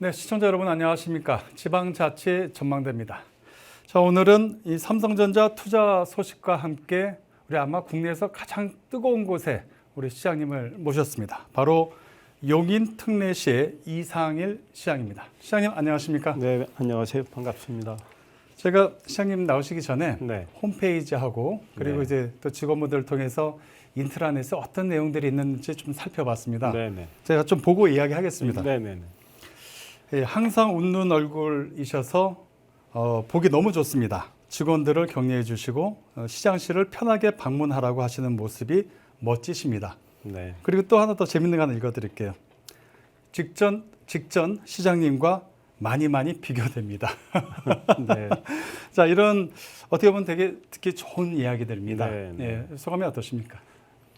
네, 시청자 여러분 안녕하십니까? 지방자치 전망대입니다. 자, 오늘은 이 삼성전자 투자 소식과 함께 우리 아마 국내에서 가장 뜨거운 곳에 우리 시장님을 모셨습니다. 바로 용인 특례시의 이상일 시장입니다. 시장님 안녕하십니까? 네, 안녕하세요. 반갑습니다. 제가 시장님 나오시기 전에 네. 홈페이지하고 그리고 네. 이제 또 직원분들을 통해서 인트라넷에 어떤 내용들이 있는지 좀 살펴봤습니다. 네네. 제가 좀 보고 이야기하겠습니다. 네네네. 예, 항상 웃는 얼굴이셔서 보기 너무 좋습니다. 직원들을 격려해 주시고 시장실을 편하게 방문하라고 하시는 모습이 멋지십니다. 네. 그리고 또 하나 더 재밌는 거 하나 읽어드릴게요. 직전 시장님과 많이 비교됩니다. 네. 자, 이런 어떻게 보면 되게 듣기 좋은 이야기들입니다. 네, 네. 예, 소감이 어떠십니까?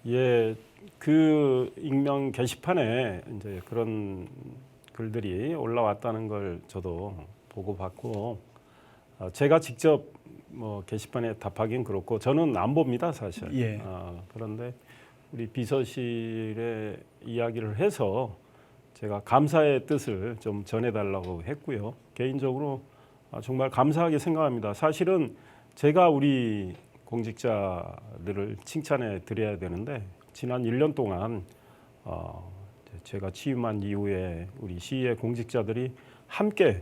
예, 그 익명 게시판에 이제 그런 글들이 올라왔다는 걸 저도 보고 봤고, 제가 직접 뭐 게시판에 답하긴 그렇고 저는 안 봅니다, 사실. 예. 그런데 우리 비서실에 이야기를 해서 제가 감사의 뜻을 좀 전해달라고 했고요. 개인적으로 정말 감사하게 생각합니다. 사실은 제가 우리 공직자들을 칭찬해 드려야 되는데 지난 1년 동안 제가 취임한 이후에 우리 시의 공직자들이 함께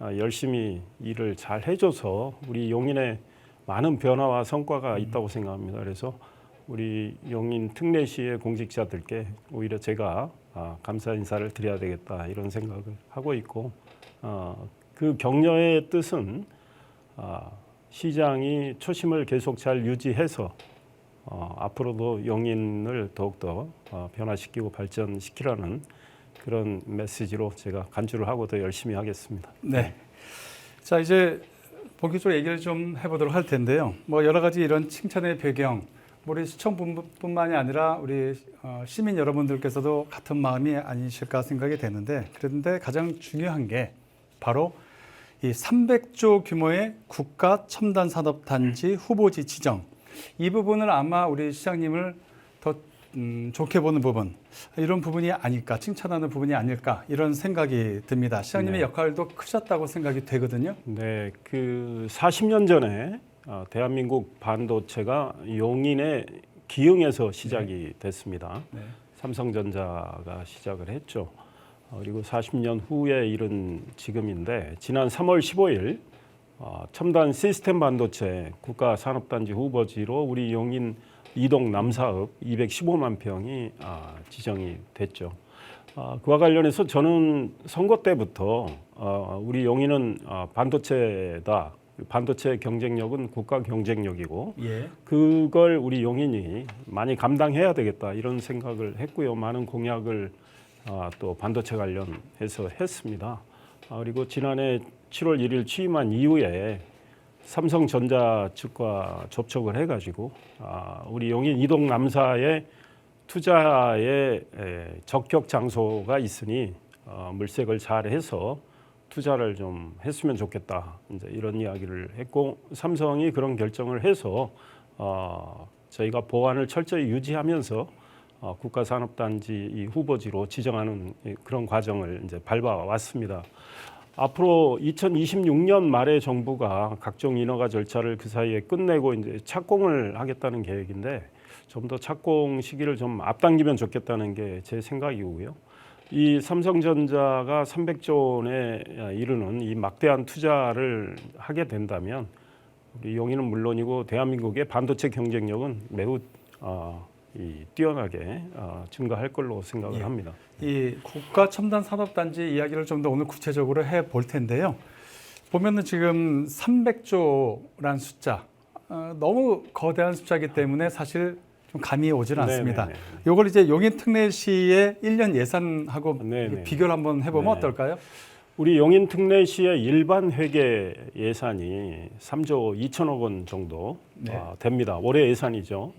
열심히 일을 잘 해줘서 우리 용인에 많은 변화와 성과가 있다고 생각합니다. 그래서 우리 용인 특례시의 공직자들께 오히려 제가 감사 인사를 드려야 되겠다 이런 생각을 하고 있고, 그 격려의 뜻은 시장이 초심을 계속 잘 유지해서 앞으로도 용인을 더욱더 변화시키고 발전시키라는 그런 메시지로 제가 간주를 하고 더 열심히 하겠습니다. 네. 자, 이제 본격적으로 얘기를 좀 해보도록 할 텐데요. 뭐 여러 가지 이런 칭찬의 배경, 우리 시청뿐만이 아니라 우리 시민 여러분들께서도 같은 마음이 아니실까 생각이 되는데, 그런데 가장 중요한 게 바로 이 300조 규모의 국가 첨단 산업 단지 후보지 지정, 이 부분을 아마 우리 시장님을 더 좋게 보는 부분, 이런 부분이 아닐까, 칭찬하는 부분이 아닐까 이런 생각이 듭니다. 시장님의 네. 역할도 크셨다고 생각이 되거든요. 네, 그 40년 전에 대한민국 반도체가 용인의 기흥에서 시작이 됐습니다. 네. 삼성전자가 시작을 했죠. 그리고 40년 후에 이른 지금인데, 지난 3월 15일 첨단 시스템 반도체 국가 산업단지 후보지로 우리 용인 이동 남사읍 215만 평이 지정이 됐죠. 그와 관련해서 저는 선거 때부터 우리 용인은 반도체다. 반도체 경쟁력은 국가 경쟁력이고, 예. 그걸 우리 용인이 많이 감당해야 되겠다 이런 생각을 했고요. 많은 공약을 또 반도체 관련해서 했습니다. 그리고 지난해 7월 1일 취임한 이후에 삼성전자 측과 접촉을 해가지고 우리 용인 이동 남사의 투자에 적격 장소가 있으니 물색을 잘 해서 투자를 좀 했으면 좋겠다. 이제 이런 이야기를 했고, 삼성이 그런 결정을 해서 저희가 보안을 철저히 유지하면서 국가산업단지 이 후보지로 지정하는 그런 과정을 이제 밟아왔습니다. 앞으로 2026년 말에 정부가 각종 인허가 절차를 그 사이에 끝내고 이제 착공을 하겠다는 계획인데, 좀 더 착공 시기를 좀 앞당기면 좋겠다는 게 제 생각이고요. 이 삼성전자가 300조 원에 이르는 이 막대한 투자를 하게 된다면 우리 용인은 물론이고 대한민국의 반도체 경쟁력은 매우 뛰어나게 증가할 걸로 생각을 합니다. 이 국가 첨단 산업 단지 이야기를 좀 더 오늘 구체적으로 해 볼 텐데요. 보면은 지금 300조란 숫자, 너무 거대한 숫자이기 때문에 사실 좀 감이 오지는 않습니다. 이걸 이제 용인 특례시의 1년 예산하고 비교를 한번 해보면 어떨까요? 우리 용인 특례시의 일반 회계 예산이 3조 2천억 원 정도 됩니다. 올해 예산이죠.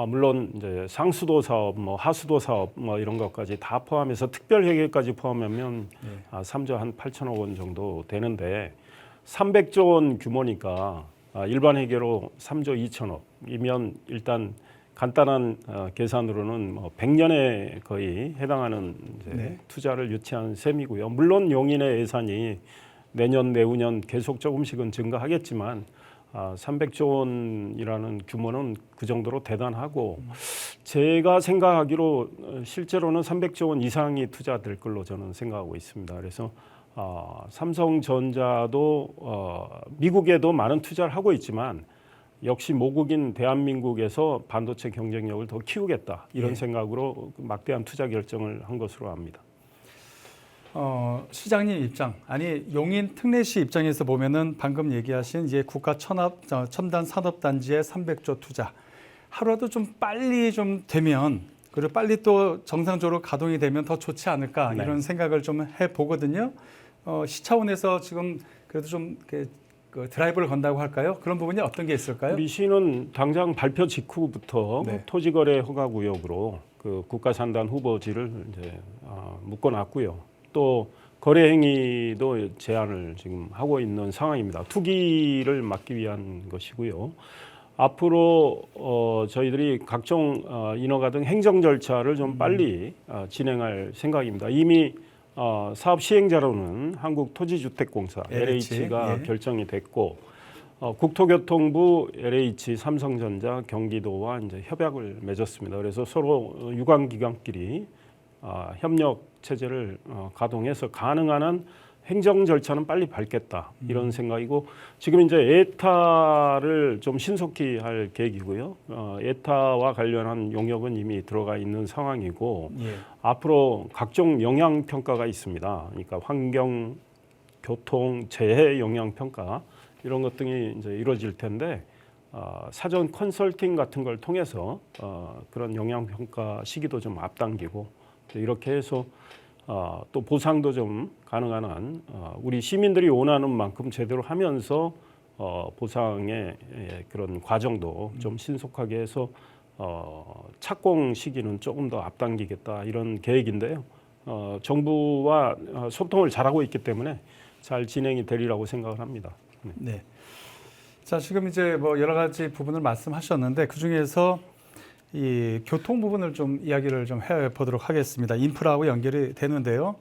물론 이제 상수도 사업, 뭐 하수도 사업, 뭐 이런 것까지 다 포함해서 특별 회계까지 포함하면 3조 한 8천억 원 정도 되는데, 300조 원 규모니까 일반 회계로 3조 2천억이면 일단 간단한 계산으로는 뭐 100년에 거의 해당하는 이제 네. 투자를 유치한 셈이고요. 물론 용인의 예산이 내년 내후년 계속 조금씩은 증가하겠지만 300조 원이라는 규모는 그 정도로 대단하고 제가 생각하기로 실제로는 300조 원 이상이 투자될 걸로 저는 생각하고 있습니다. 그래서 삼성전자도 미국에도 많은 투자를 하고 있지만 역시 모국인 대한민국에서 반도체 경쟁력을 더 키우겠다 이런 예. 생각으로 막대한 투자 결정을 한 것으로 압니다. 시장님 입장, 아니 용인 특례시 입장에서 보면은 방금 얘기하신 이제 국가 첨단 산업단지의 300조 투자 하루라도 좀 빨리 좀 되면 그리고 빨리 또 정상적으로 가동이 되면 더 좋지 않을까 네. 이런 생각을 좀 해보거든요. 시 차원에서 지금 그래도 좀 그 드라이브를 건다고 할까요? 그런 부분이 어떤 게 있을까요? 우리 시는 당장 발표 직후부터 네. 토지거래 허가구역으로 그 국가산단 후보지를 이제 묶어놨고요. 또 거래 행위도 제한을 지금 하고 있는 상황입니다. 투기를 막기 위한 것이고요. 앞으로 저희들이 각종 인허가 등 행정 절차를 좀 빨리 진행할 생각입니다. 이미 사업 시행자로는 한국토지주택공사 LH가 예. 결정이 됐고 국토교통부, LH, 삼성전자, 경기도와 이제 협약을 맺었습니다. 그래서 서로 유관기관끼리 협력 체제를 가동해서 가능한 한 행정 절차는 빨리 밟겠다 이런 생각이고 지금 이제 에타를 좀 신속히 할 계획이고요. 에타와 관련한 용역은 이미 들어가 있는 상황이고 예. 앞으로 각종 영향 평가가 있습니다. 그러니까 환경, 교통, 재해 영향 평가 이런 것 등이 이제 이루어질 텐데 사전 컨설팅 같은 걸 통해서 그런 영향 평가 시기도 좀 앞당기고 이렇게 해서 또 보상도 좀 가능한 한 우리 시민들이 원하는 만큼 제대로 하면서 보상의 그런 과정도 좀 신속하게 해서 착공 시기는 조금 더 앞당기겠다 이런 계획인데요. 정부와 소통을 잘하고 있기 때문에 잘 진행이 되리라고 생각을 합니다. 네. 자, 지금 이제 뭐 여러 가지 부분을 말씀하셨는데 그 중에서 이 교통 부분을 좀 이야기를 좀 해보도록 하겠습니다. 인프라하고 연결이 되는데요.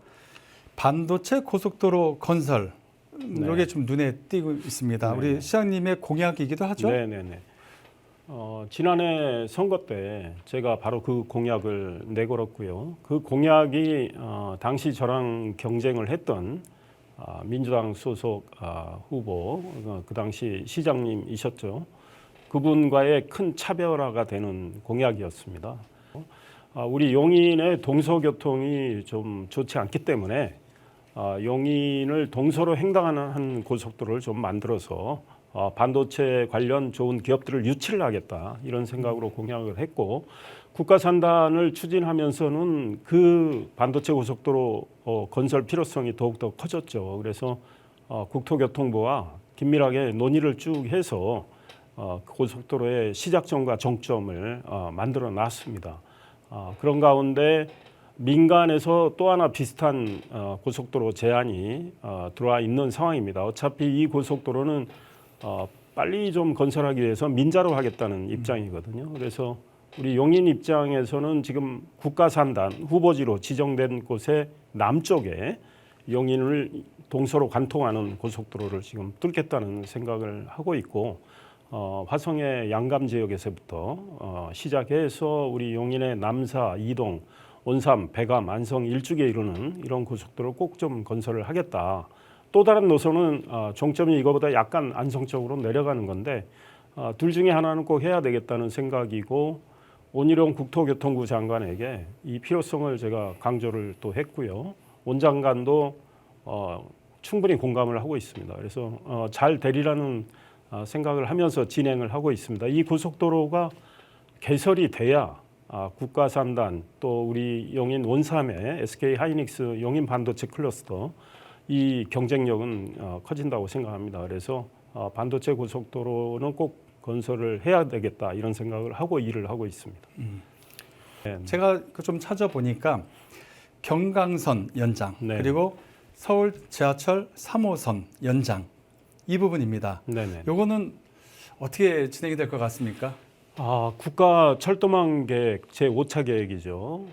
반도체 고속도로 건설 네. 이게 좀 눈에 띄고 있습니다. 네. 우리 시장님의 공약이기도 하죠. 네네네. 지난해 선거 때 제가 바로 그 공약을 내걸었고요. 그 공약이 당시 저랑 경쟁을 했던 민주당 소속 후보, 그 당시 시장님이셨죠. 그분과의 큰 차별화가 되는 공약이었습니다. 우리 용인의 동서교통이 좀 좋지 않기 때문에 용인을 동서로 횡단하는 한 고속도로를 좀 만들어서 반도체 관련 좋은 기업들을 유치를 하겠다 이런 생각으로 공약을 했고 국가산단을 추진하면서는 그 반도체 고속도로 건설 필요성이 더욱더 커졌죠. 그래서 국토교통부와 긴밀하게 논의를 쭉 해서 고속도로의 시작점과 정점을 만들어 놨습니다. 그런 가운데 민간에서 또 하나 비슷한 고속도로 제안이 들어와 있는 상황입니다. 어차피 이 고속도로는 빨리 좀 건설하기 위해서 민자로 하겠다는 입장이거든요. 그래서 우리 용인 입장에서는 지금 국가산단 후보지로 지정된 곳의 남쪽에 용인을 동서로 관통하는 고속도로를 지금 뚫겠다는 생각을 하고 있고 화성의 양감 지역에서부터 시작해서 우리 용인의 남사, 이동, 온삼, 백암, 안성, 일죽에 이르는 이런 고속도로를 꼭 좀 건설을 하겠다. 또 다른 노선은 종점이 이거보다 약간 안성 쪽으로 내려가는 건데 둘 중에 하나는 꼭 해야 되겠다는 생각이고 온희룡 국토교통부 장관에게 이 필요성을 제가 강조를 또 했고요. 원 장관도 충분히 공감을 하고 있습니다. 그래서 잘 되리라는 생각을 하면서 진행을 하고 있습니다. 이 고속도로가 개설이 돼야 국가산단 또 우리 용인 원삼의 SK 하이닉스 용인 반도체 클러스터 이 경쟁력은 커진다고 생각합니다. 그래서 반도체 고속도로는 꼭 건설을 해야 되겠다 이런 생각을 하고 일을 하고 있습니다. 네. 제가 좀 찾아보니까 경강선 연장 네. 그리고 서울 지하철 3호선 연장 이 부분입니다. 네네. 요거는 어떻게 진행이 될 것 같습니까? 국가 철도망 계획 제5차 계획이죠.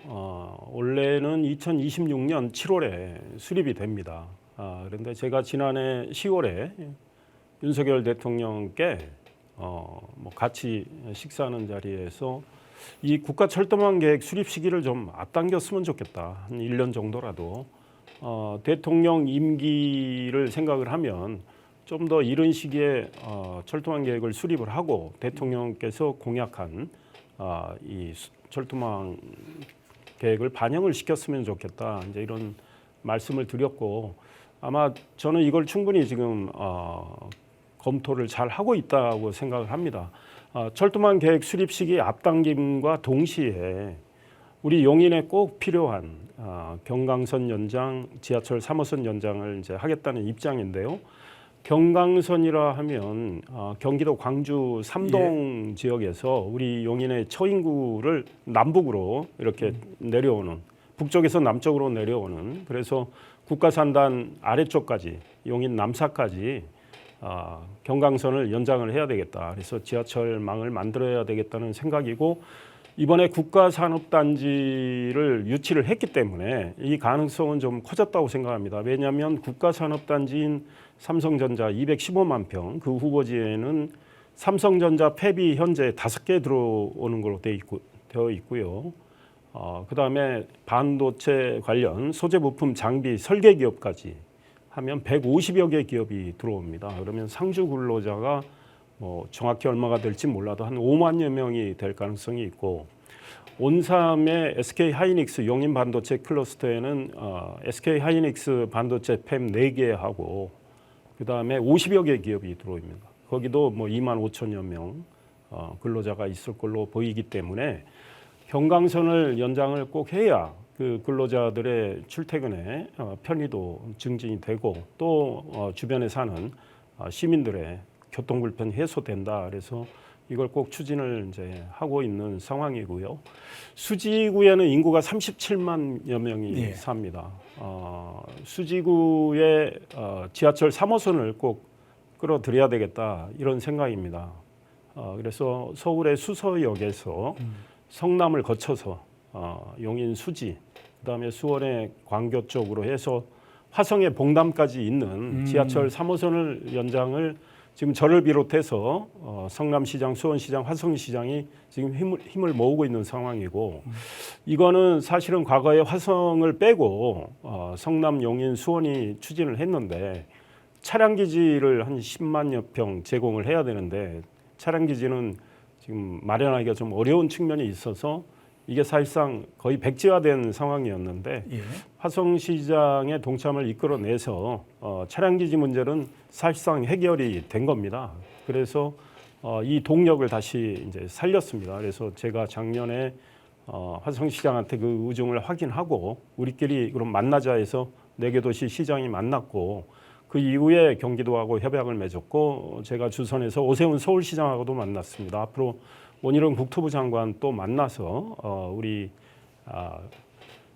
원래는 2026년 7월에 수립이 됩니다. 그런데 제가 지난해 10월에 윤석열 대통령께 뭐 같이 식사하는 자리에서 이 국가 철도망 계획 수립 시기를 좀 앞당겼으면 좋겠다. 한 1년 정도라도. 대통령 임기를 생각을 하면 좀 더 이른 시기에 철도망 계획을 수립을 하고 대통령께서 공약한 이 철도망 계획을 반영을 시켰으면 좋겠다. 이제 이런 말씀을 드렸고 아마 저는 이걸 충분히 지금 검토를 잘 하고 있다고 생각을 합니다. 철도망 계획 수립 시기 앞당김과 동시에 우리 용인에 꼭 필요한 경강선 연장, 지하철 3호선 연장을 이제 하겠다는 입장인데요. 경강선이라 하면 경기도 광주 삼동 지역에서 우리 용인의 처인구를 남북으로 이렇게 내려오는 북쪽에서 남쪽으로 내려오는 그래서 국가산단 아래쪽까지 용인 남사까지 경강선을 연장을 해야 되겠다. 그래서 지하철망을 만들어야 되겠다는 생각이고 이번에 국가산업단지를 유치를 했기 때문에 이 가능성은 좀 커졌다고 생각합니다. 왜냐하면 국가산업단지인 삼성전자 215만 평, 그 후보지에는 삼성전자 팹이 현재 5개 들어오는 걸로 되어 있고요. 그다음에 반도체 관련 소재 부품 장비 설계 기업까지 하면 150여 개 기업이 들어옵니다. 그러면 상주 근로자가 뭐 정확히 얼마가 될지 몰라도 한 5만여 명이 될 가능성이 있고 온삼의 SK 하이닉스 용인 반도체 클러스터에는 SK 하이닉스 반도체 팹 4개 하고 그다음에 50여 개 기업이 들어옵니다. 거기도 뭐 2만 5천여 명 근로자가 있을 걸로 보이기 때문에 경강선을 연장을 꼭 해야 그 근로자들의 출퇴근에 편의도 증진이 되고 또 주변에 사는 시민들의 교통 불편 해소된다. 그래서 이걸 꼭 추진을 이제 하고 있는 상황이고요. 수지구에는 인구가 37만여 명이 삽니다. 수지구에 지하철 3호선을 꼭 끌어들여야 되겠다 이런 생각입니다. 그래서 서울의 수서역에서 성남을 거쳐서 용인 수지, 그다음에 수원의 광교 쪽으로 해서 화성의 봉담까지 있는 지하철 3호선을 연장을 지금 저를 비롯해서 성남시장, 수원시장, 화성시장이 지금 힘을 모으고 있는 상황이고 이거는 사실은 과거에 화성을 빼고 성남, 용인, 수원이 추진을 했는데 차량 기지를 한 10만여 평 제공을 해야 되는데 차량 기지는 지금 마련하기가 좀 어려운 측면이 있어서 이게 사실상 거의 백지화된 상황이었는데 화성시장의 동참을 이끌어내서 차량 기지 문제는 사실상 해결이 된 겁니다. 그래서 이 동력을 다시 이제 살렸습니다. 그래서 제가 작년에 화성시장한테 그 의중을 확인하고 우리끼리 그럼 만나자 해서 4개 도시 시장이 만났고 그 이후에 경기도하고 협약을 맺었고 제가 주선해서 오세훈 서울시장하고도 만났습니다. 앞으로 원희룡 국토부 장관 또 만나서 우리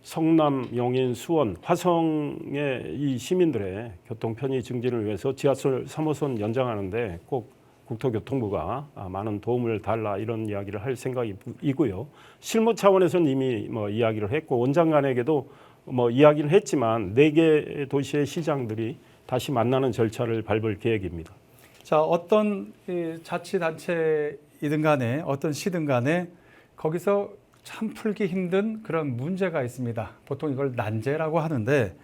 성남, 용인, 수원, 화성의 이 시민들의 교통 편의 증진을 위해서 지하철 3호선 연장하는데 꼭 국토교통부가 많은 도움을 달라 이런 이야기를 할 생각이고요. 실무 차원에서는 이미 뭐 이야기를 했고 원장관에게도 뭐 이야기를 했지만 4개 도시의 시장들이 다시 만나는 절차를 밟을 계획입니다. 자, 어떤 자치단체이든 간에 어떤 시든 간에 거기서 참 풀기 힘든 그런 문제가 있습니다. 보통 이걸 난제라고 하는데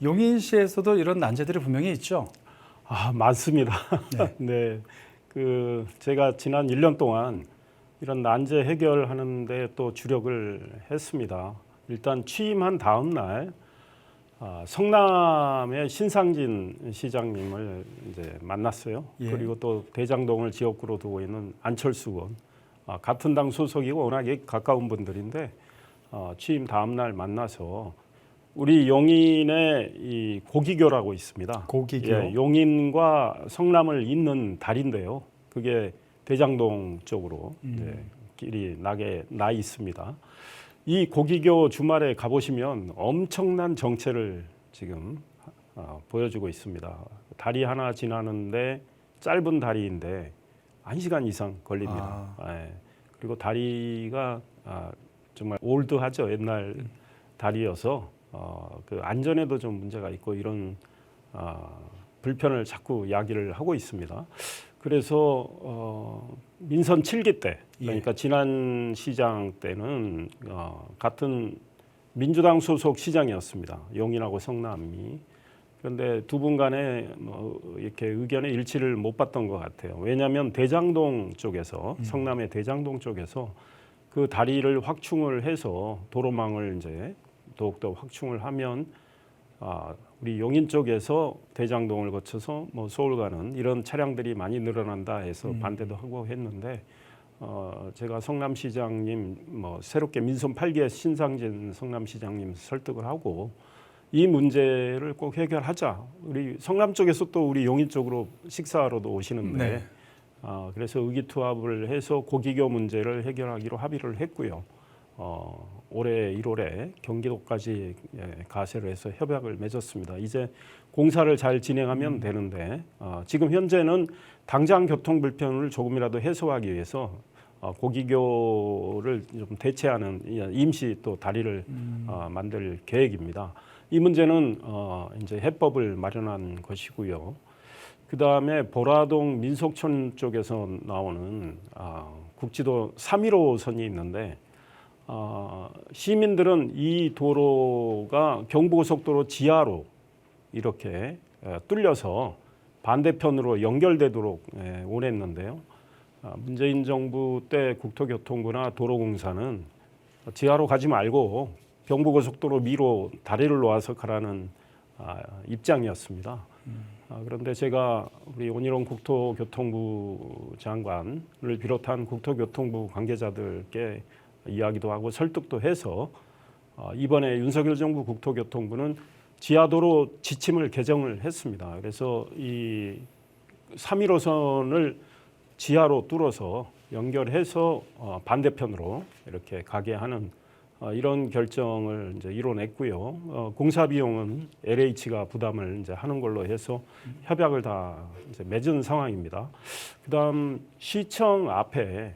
용인시에서도 이런 난제들이 분명히 있죠. 많습니다. 네. 그 제가 지난 1년 동안 이런 난제 해결하는데 또 주력을 했습니다. 일단 취임한 다음 날 성남의 신상진 시장님을 이제 만났어요. 그리고 또 대장동을 지역구로 두고 있는 안철수 의원, 같은 당 소속이고 워낙에 가까운 분들인데 취임 다음 날 만나서 우리 용인에 이 고기교라고 있습니다. 고기교. 용인과 성남을 잇는 다리인데요. 그게 대장동 쪽으로 길이 나 있습니다. 이 고기교 주말에 가보시면 엄청난 정체를 지금 보여주고 있습니다. 다리 하나 지나는데 짧은 다리인데 1시간 이상 걸립니다. 그리고 다리가 정말 올드하죠. 옛날 다리여서 그 안전에도 좀 문제가 있고 이런 불편을 자꾸 야기를 하고 있습니다. 그래서 민선 7기 때, 그러니까 지난 시장 때는 같은 민주당 소속 시장이었습니다. 용인하고 성남이. 그런데 두 분 간에 뭐 이렇게 의견의 일치를 못 봤던 것 같아요. 왜냐하면 대장동 쪽에서 성남의 대장동 쪽에서 그 다리를 확충을 해서 도로망을 이제 더욱더 확충을 하면 우리 용인 쪽에서 대장동을 거쳐서 뭐 서울 가는 이런 차량들이 많이 늘어난다 해서 반대도 하고 했는데 제가 성남시장님 뭐 새롭게 민선 8기의 신상진 성남시장님 설득을 하고 이 문제를 꼭 해결하자. 우리 성남 쪽에서 또 우리 용인 쪽으로 식사하러도 오시는데 네. 그래서 의기투합을 해서 고기교 문제를 해결하기로 합의를 했고요. 올해 1월에 경기도까지 가세를 해서 협약을 맺었습니다. 이제 공사를 잘 진행하면 되는데 지금 현재는 당장 교통 불편을 조금이라도 해소하기 위해서 고기교를 좀 대체하는 임시 또 다리를 만들 계획입니다. 이 문제는 이제 해법을 마련한 것이고요. 그 다음에 보라동 민속촌 쪽에서 나오는 국지도 315선이 있는데 시민들은 이 도로가 경부고속도로 지하로 이렇게 뚫려서 반대편으로 연결되도록 원했는데요. 문재인 정부 때 국토교통부나 도로공사는 지하로 가지 말고 경부고속도로 위로 다리를 놓아서 가라는 입장이었습니다. 그런데 제가 우리 원희룡 국토교통부 장관을 비롯한 국토교통부 관계자들께 이야기도 하고 설득도 해서 이번에 윤석열 정부 국토교통부는 지하도로 지침을 개정을 했습니다. 그래서 이 3.15선을 지하로 뚫어서 연결해서 반대편으로 이렇게 가게 하는 이런 결정을 이제 이뤄냈고요. 공사 비용은 LH가 부담을 이제 하는 걸로 해서 협약을 다 이제 맺은 상황입니다. 그다음 시청 앞에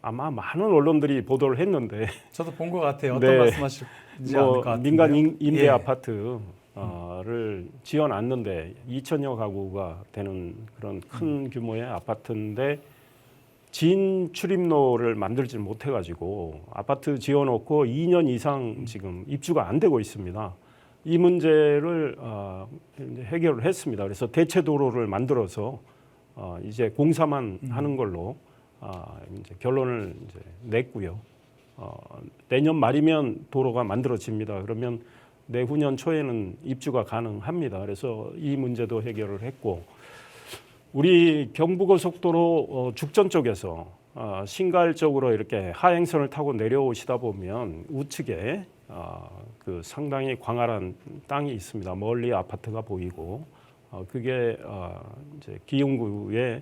아마 많은 언론들이 보도를 했는데 저도 본 것 같아요. 어떤 말씀하실지 않을 것 같은데요. 민간 임대 아파트를 지어놨는데 2천여 가구가 되는 그런 큰 규모의 아파트인데 진출입로를 만들지 못해가지고 아파트 지어놓고 2년 이상 지금 입주가 안 되고 있습니다. 이 문제를 이제 해결을 했습니다. 그래서 대체 도로를 만들어서 이제 공사만 하는 걸로 이제 결론을 이제 냈고요. 내년 말이면 도로가 만들어집니다. 그러면 내후년 초에는 입주가 가능합니다. 그래서 이 문제도 해결을 했고, 우리 경부고속도로 죽전 쪽에서 신갈 쪽으로 이렇게 하행선을 타고 내려오시다 보면 우측에 그 상당히 광활한 땅이 있습니다. 멀리 아파트가 보이고 그게 이제 기흥구의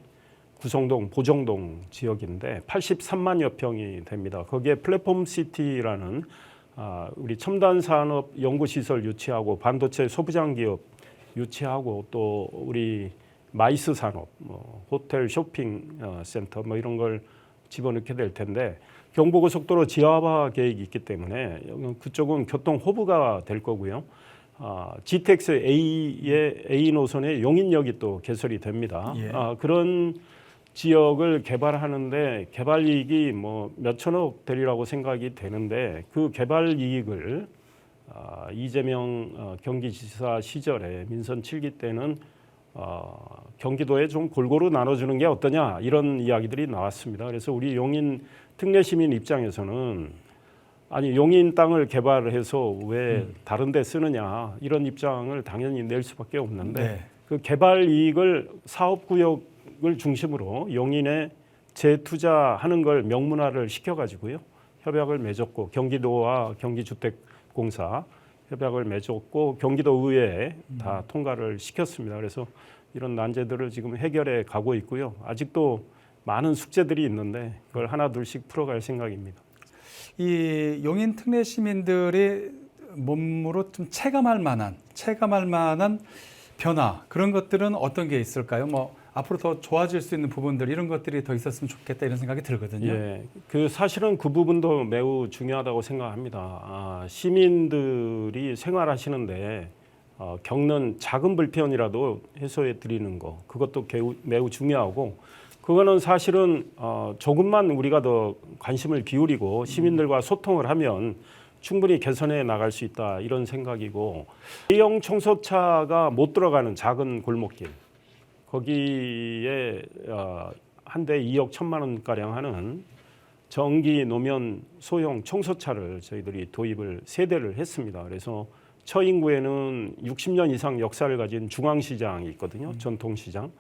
구성동, 보정동 지역인데 83만여 평이 됩니다. 거기에 플랫폼 시티라는 우리 첨단 산업 연구시설 유치하고 반도체 소부장 기업 유치하고 또 우리 마이스 산업, 뭐 호텔, 쇼핑 센터 뭐 이런 걸 집어넣게 될 텐데 경부고속도로 지하화 계획이 있기 때문에 그쪽은 교통 허브가 될 거고요. GTX A의 A 노선의 용인역이 또 개설이 됩니다. 그런 지역을 개발하는데 개발 이익이 뭐 몇천억 되리라고 생각이 되는데 그 개발 이익을 이재명 경기지사 시절에 민선 7기 때는 경기도에 좀 골고루 나눠주는 게 어떠냐 이런 이야기들이 나왔습니다. 그래서 우리 용인 특례 시민 입장에서는 아니 용인 땅을 개발해서 왜 다른 데 쓰느냐 이런 입장을 당연히 낼 수밖에 없는데 그 개발 이익을 사업구역을 중심으로 용인에 재투자하는 걸 명문화를 시켜가지고요. 협약을 맺었고 경기도와 경기주택공사 협약을 맺었고 경기도 의회에 다 통과를 시켰습니다. 그래서 이런 난제들을 지금 해결해 가고 있고요. 아직도 많은 숙제들이 있는데 그걸 하나 둘씩 풀어갈 생각입니다. 이 용인 특례 시민들이 몸으로 좀 체감할 만한 변화 그런 것들은 어떤 게 있을까요? 뭐 앞으로 더 좋아질 수 있는 부분들 이런 것들이 더 있었으면 좋겠다 이런 생각이 들거든요. 예, 사실은 그 부분도 매우 중요하다고 생각합니다. 시민들이 생활하시는데 겪는 작은 불편이라도 해소해 드리는 거, 그것도 매우 중요하고, 그거는 사실은 조금만 우리가 더 관심을 기울이고 시민들과 소통을 하면 충분히 개선해 나갈 수 있다 이런 생각이고, 대형 청소차가 못 들어가는 작은 골목길, 거기에 한 대 2억 1천만 원 가량 하는 전기 노면 소형 청소차를 저희들이 도입을 3대를 했습니다. 그래서 처인구에는 60년 이상 역사를 가진 중앙시장이 있거든요. 전통시장.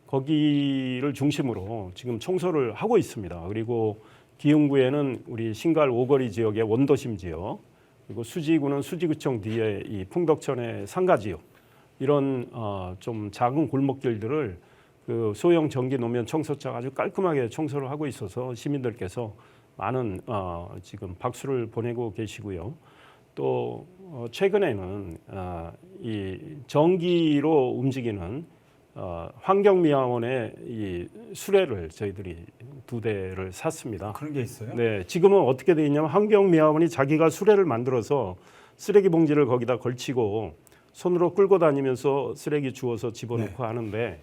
거기를 중심으로 지금 청소를 하고 있습니다. 그리고 기흥구에는 우리 신갈 오거리 지역의 원도심 지역, 그리고 수지구는 수지구청 뒤에 이 풍덕천의 상가 지역, 이런 좀 작은 골목길들을 그 소형 전기 노면 청소차가 아주 깔끔하게 청소를 하고 있어서 시민들께서 많은 지금 박수를 보내고 계시고요. 또 최근에는 이 전기로 움직이는 환경미화원의 이 수레를 저희들이 2대를 샀습니다. 그런 게 있어요? 네, 지금은 어떻게 돼 있냐면 환경미화원이 자기가 수레를 만들어서 쓰레기 봉지를 거기다 걸치고 손으로 끌고 다니면서 쓰레기 주워서 집어넣고 하는데,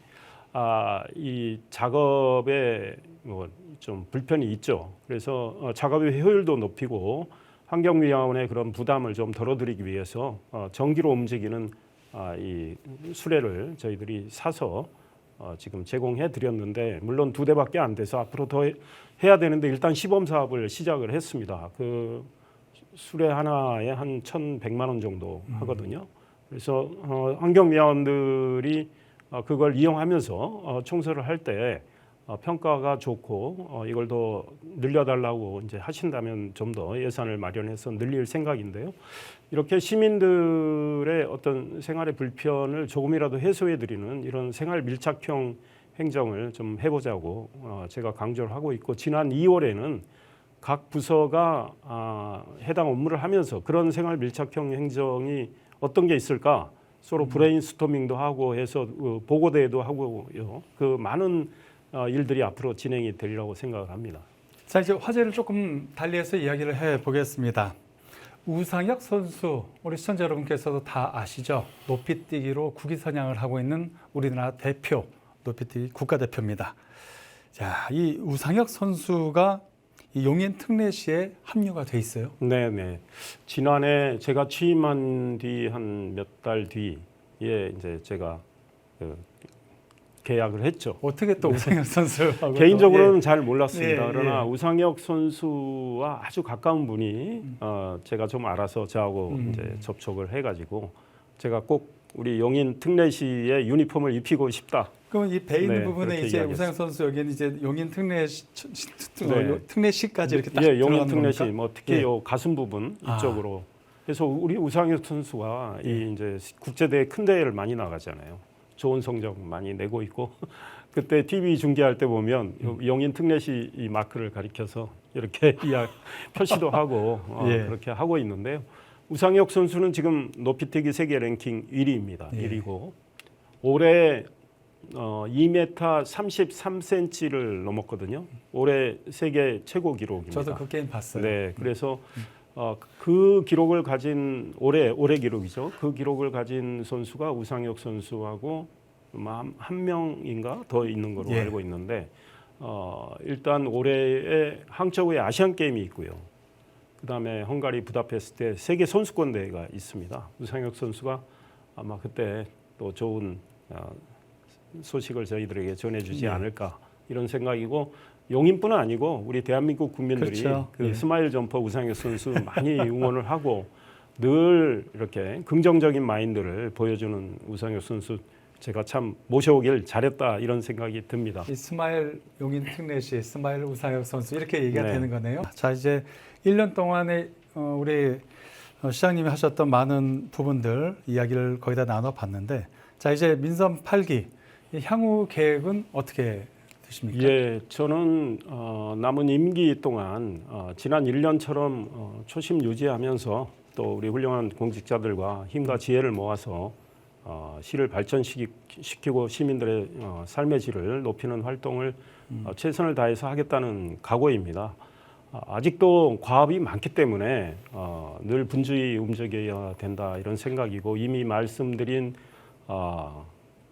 이 작업에 뭐 좀 불편이 있죠. 그래서 작업의 효율도 높이고 환경미화원의 그런 부담을 좀 덜어드리기 위해서 전기로 움직이는 이 수레를 저희들이 사서 지금 제공해 드렸는데, 물론 2대밖에 안 돼서 앞으로 더 해야 되는데 일단 시범 사업을 시작을 했습니다. 그 수레 하나에 한 1,100만 원 정도 하거든요. 그래서 환경미화원들이 그걸 이용하면서 청소를 할 때 평가가 좋고 이걸 더 늘려달라고 이제 하신다면 좀 더 예산을 마련해서 늘릴 생각인데요. 이렇게 시민들의 어떤 생활의 불편을 조금이라도 해소해드리는 이런 생활 밀착형 행정을 좀 해보자고 제가 강조를 하고 있고, 지난 2월에는 각 부서가 해당 업무를 하면서 그런 생활 밀착형 행정이 어떤 게 있을까 서로 브레인스토밍도 하고 해서 보고대회도 하고요. 그 많은 일들이 앞으로 진행이 되리라고 생각을 합니다. 자, 이제 화제를 조금 달리해서 이야기를 해보겠습니다. 우상혁 선수, 우리 시청자 여러분께서도 다 아시죠? 높이뛰기로 국위선양을 하고 있는 우리나라 대표, 높이뛰기 국가대표입니다. 자, 이 우상혁 선수가 이 용인 특례시에 합류가 돼 있어요. 네. 지난해 제가 취임한 뒤 한 몇 달 뒤에 이제 제가 계약을 했죠. 어떻게 또 우상혁 선수하고 개인적으로는 잘 몰랐습니다. 예, 그러나 예. 우상혁 선수와 아주 가까운 분이 제가 좀 알아서 저하고 이제 접촉을 해가지고 제가 꼭 우리 용인 특례시의 유니폼을 입히고 싶다. 그럼 이 배 있는 네, 부분에 그렇게 이제 이야기했어요. 우상혁 선수 여기는 이제 용인 네. 특례시까지 이렇게 딱 용인 들어가는 특례시, 겁니까? 뭐 특히 예. 요 가슴 부분 이쪽으로. 그래서 우리 우상혁 선수가 이 이제 국제대회 큰 대회를 많이 나가잖아요. 좋은 성적 많이 내고 있고 그때 TV 중계할 때 보면 용인 특례시 이 마크를 가리켜서 이렇게 표시도 하고 예. 그렇게 하고 있는데요. 우상혁 선수는 지금 높이뛰기 세계 랭킹 1위입니다. 예. 1위고 올해 2m 33cm를 넘었거든요. 올해 세계 최고 기록입니다. 저도 그 게임 봤어요. 네, 그래서 그 기록을 가진 올해 기록이죠. 그 기록을 가진 선수가 우상혁 선수하고 한 명인가 더 있는 걸로 예. 알고 있는데 일단 올해에 항저우에 아시안 게임이 있고요. 그다음에 헝가리 부다페스트에 세계 선수권 대회가 있습니다. 우상혁 선수가 아마 그때 또 좋은 소식을 저희들에게 전해주지 않을까 이런 생각이고, 용인뿐은 아니고 우리 대한민국 국민들이 그렇죠. 그 예. 스마일 점퍼 우상혁 선수 많이 응원을 하고 늘 이렇게 긍정적인 마인드를 보여주는 우상혁 선수, 제가 참 모셔오길 잘했다 이런 생각이 듭니다. 이 스마일 용인 특례시 스마일 우상혁 선수 이렇게 얘기가 네. 되는 거네요. 자, 이제 1년 동안에 우리 시장님이 하셨던 많은 부분들 이야기를 거의 다 나눠봤는데, 자, 이제 민선 8기 향후 계획은 어떻게 되십니까? 예, 저는 남은 임기 동안 지난 1년처럼 초심 유지하면서 또 우리 훌륭한 공직자들과 힘과 지혜를 모아서 시를 발전시키고 시민들의 삶의 질을 높이는 활동을 최선을 다해서 하겠다는 각오입니다. 아직도 과업이 많기 때문에 늘 분주히 움직여야 된다 이런 생각이고 이미 말씀드린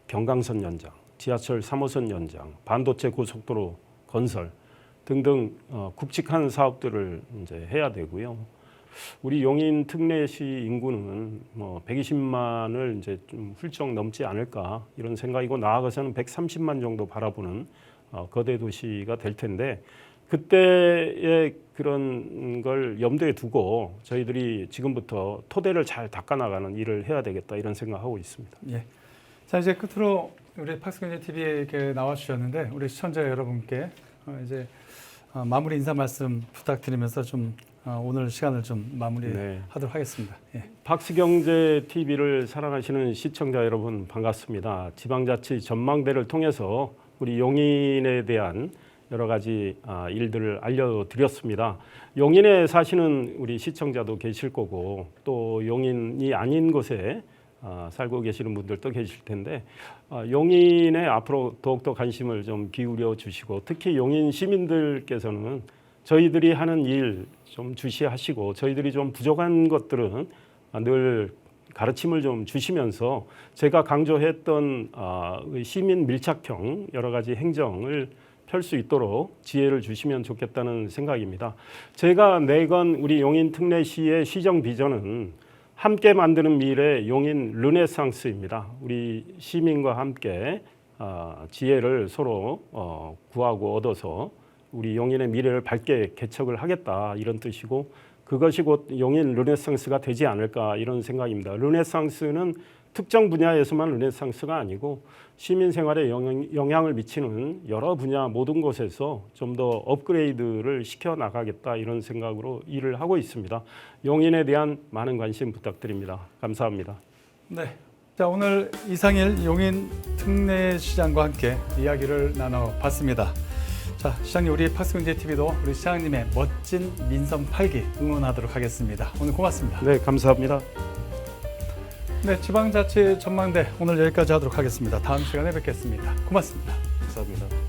경강선 연장, 지하철 3호선 연장, 반도체 고속도로 건설 등등 굵직한 사업들을 이제 해야 되고요. 우리 용인 특례시 인구는 120만을 이제 좀 훌쩍 넘지 않을까 이런 생각이고 나아가서는 130만 정도 바라보는 거대 도시가 될 텐데 그때의 그런 걸 염두에 두고 저희들이 지금부터 토대를 잘 닦아나가는 일을 해야 되겠다 이런 생각하고 있습니다. 예. 자 이제 끝으로 우리 팍스경제 TV에 이렇게 나와주셨는데 우리 시청자 여러분께 이제 마무리 인사 말씀 부탁드리면서 좀 오늘 시간을 좀 마무리하도록 하겠습니다. 예. 박스경제 TV를 사랑하시는 시청자 여러분 반갑습니다. 지방자치 전망대를 통해서 우리 용인에 대한 여러 가지 일들을 알려드렸습니다. 용인에 사시는 우리 시청자도 계실 거고 또 용인이 아닌 곳에 살고 계시는 분들도 계실 텐데 용인에 앞으로 더욱더 관심을 좀 기울여 주시고 특히 용인 시민들께서는 저희들이 하는 일 좀 주시하시고 저희들이 좀 부족한 것들은 늘 가르침을 좀 주시면서 제가 강조했던 시민 밀착형 여러 가지 행정을 펼 수 있도록 지혜를 주시면 좋겠다는 생각입니다. 제가 내건 우리 용인 특례시의 시정 비전은 함께 만드는 미래 용인 르네상스입니다. 우리 시민과 함께 지혜를 서로 구하고 얻어서 우리 용인의 미래를 밝게 개척을 하겠다 이런 뜻이고 그것이 곧 용인 르네상스가 되지 않을까 이런 생각입니다. 르네상스는 특정 분야에서만 르네상스가 아니고 시민 생활에 영향을 미치는 여러 분야 모든 곳에서 좀 더 업그레이드를 시켜 나가겠다 이런 생각으로 일을 하고 있습니다. 용인에 대한 많은 관심 부탁드립니다. 감사합니다. 네. 자 오늘 이상일 용인 특례시장과 함께 이야기를 나눠봤습니다. 자 시장님 우리 팍스경제 TV도 우리 시장님의 멋진 민선 8기 응원하도록 하겠습니다. 오늘 고맙습니다. 네, 감사합니다. 네, 지방자치 전망대 오늘 여기까지 하도록 하겠습니다. 다음 시간에 뵙겠습니다. 고맙습니다. 감사합니다.